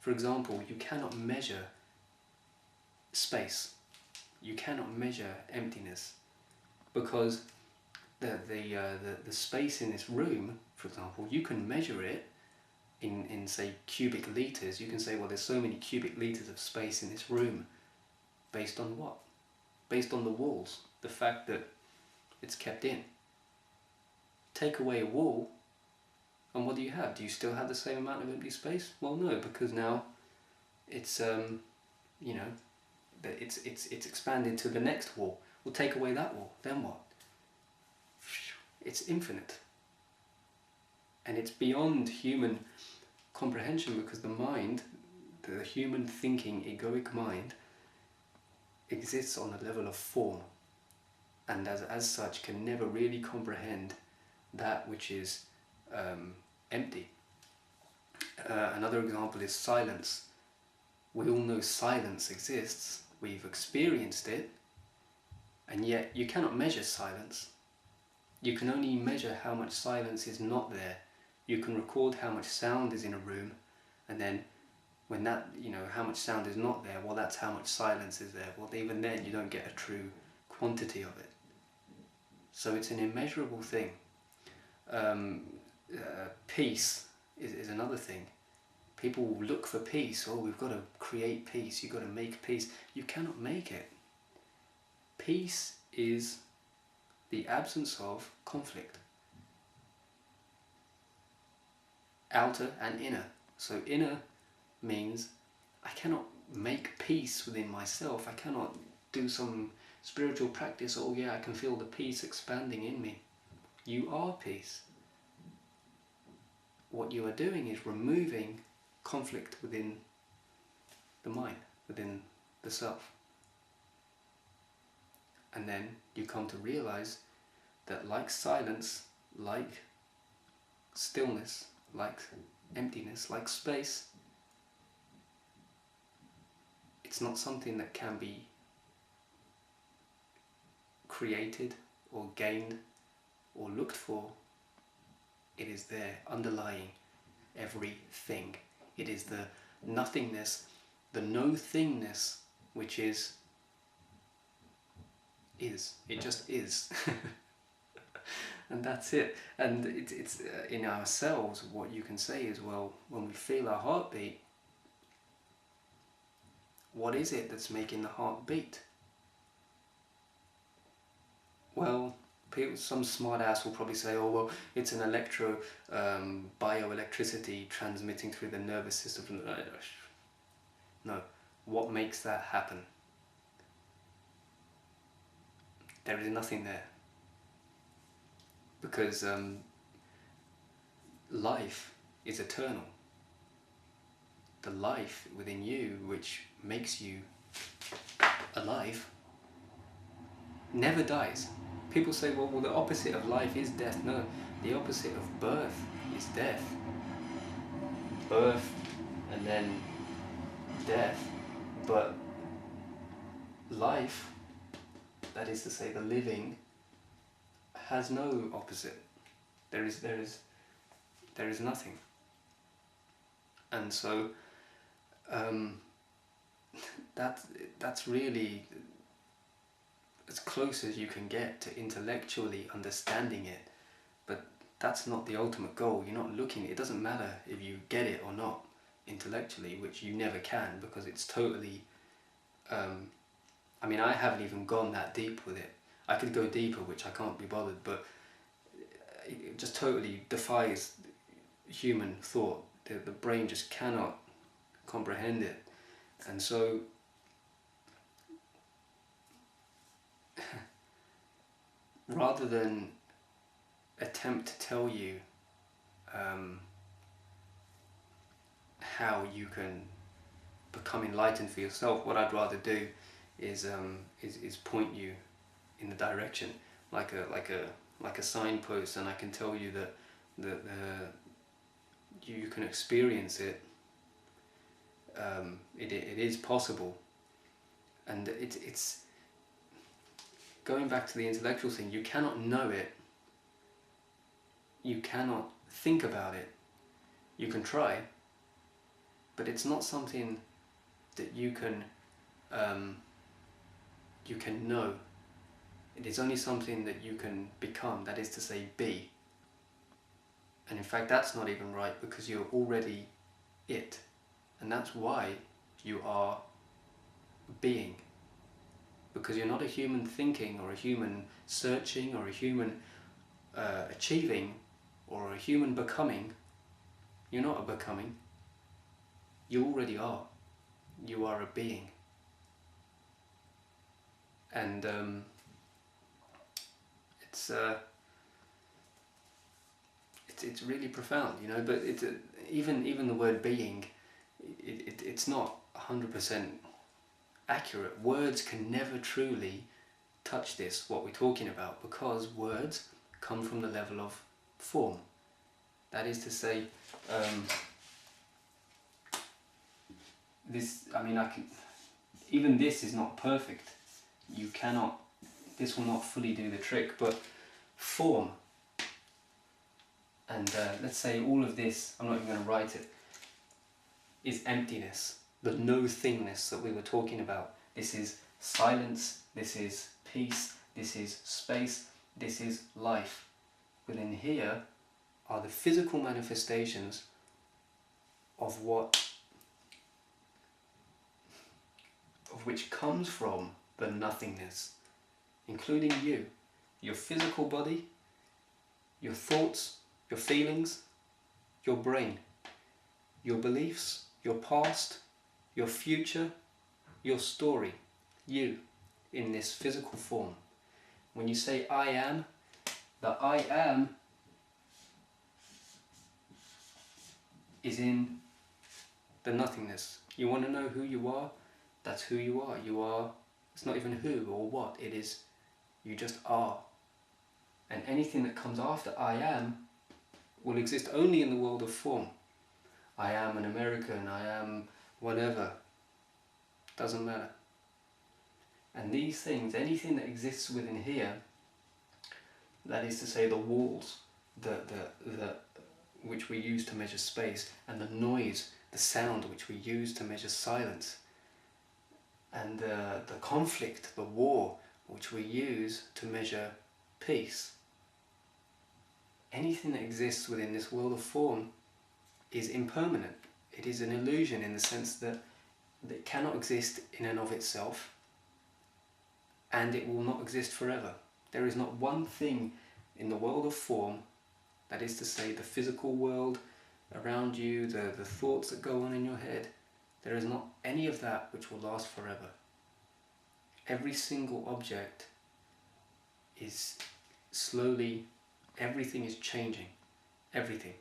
For example, you cannot measure space. You cannot measure emptiness, because the space in this room, for example, you can measure it in say cubic liters. You can say, well, there's so many cubic liters of space in this room. Based on what? Based on the walls, the fact that it's kept in. Take away a wall, and what do you have? Do you still have the same amount of empty space? Well, no, because now it's you know, it's expanded to the next wall. We'll take away that wall, then what? It's infinite, and it's beyond human comprehension, because the mind, the human thinking egoic mind, exists on a level of form, and as such can never really comprehend that which is empty. Another example is silence. We all know silence exists, we've experienced it, and yet you cannot measure silence. You can only measure how much silence is not there. You can record how much sound is in a room, and then when that, how much sound is not there, well, that's how much silence is there. Well, even then you don't get a true quantity of it. So it's an immeasurable thing. Peace is another thing. People will look for peace. Oh, we've got to create peace. You've got to make peace. You cannot make it. Peace is the absence of conflict. Outer and inner. So inner means I cannot make peace within myself. I cannot do some spiritual practice. Oh yeah, I can feel the peace expanding in me. You are peace. What you are doing is removing conflict within the mind, within the self. And then you come to realize that like silence, like stillness, like emptiness, like space, it's not something that can be created or gained or looked for. It is there, underlying everything. It is the nothingness, the no-thingness, which is. It just is. And that's it. And it's in ourselves, what you can say is, well, when we feel our heartbeat, what is it that's making the heart beat? Well, some smart ass will probably say, oh well, it's an bioelectricity transmitting through the nervous system. No, what makes that happen? There is nothing there, because life is eternal. The life within you, which makes you alive, never dies. People say, well, the opposite of life is death. No, the opposite of birth is death. Birth and then death. But life, that is to say the living, has no opposite. There is nothing. And so that's really as close as you can get to intellectually understanding it, but that's not the ultimate goal. You're not looking, it doesn't matter if you get it or not intellectually, which you never can, because it's totally, I mean, I haven't even gone that deep with it. I could go deeper, which I can't be bothered, but it just totally defies human thought. The brain just cannot comprehend it. And so rather than attempt to tell you how you can become enlightened for yourself, what I'd rather do is point you in the direction, like a signpost, and I can tell you that you can experience it. It is possible, and it's going back to the intellectual thing. You cannot know it. You cannot think about it. You can try, but it's not something that you can know. It is only something that you can become, that is to say, be. And in fact, that's not even right, because you're already it. And that's why you are being. Because you're not a human thinking, or a human searching, or a human achieving, or a human becoming. You're not a becoming. You already are. You are a being. And it's really profound, you know. But it's even the word being, it's not 100% accurate. Words can never truly touch this, what we're talking about, because words come from the level of form. That is to say, even this is not perfect. This will not fully do the trick, but form, and let's say all of this, I'm not even going to write it, is emptiness, the no-thingness that we were talking about. This is silence, this is peace, this is space, this is life. Within here are the physical manifestations of which comes from the nothingness, including you, your physical body, your thoughts, your feelings, your brain, your beliefs, your past, your future, your story, you in this physical form. When you say I am, the I am is in the nothingness. You want to know who you are? That's who you are. You are, it's not even who or what, it is, you just are. And anything that comes after I am will exist only in the world of form. I am an American, I am whatever, doesn't matter. And these things, anything that exists within here, that is to say the walls, which we use to measure space, and the noise, the sound which we use to measure silence, and the conflict, the war, which we use to measure peace. Anything that exists within this world of form is impermanent. It is an illusion in the sense that it cannot exist in and of itself, and it will not exist forever. There is not one thing in the world of form, that is to say the physical world around you, the thoughts that go on in your head, there is not any of that which will last forever. Every single object is slowly, everything is changing. Everything.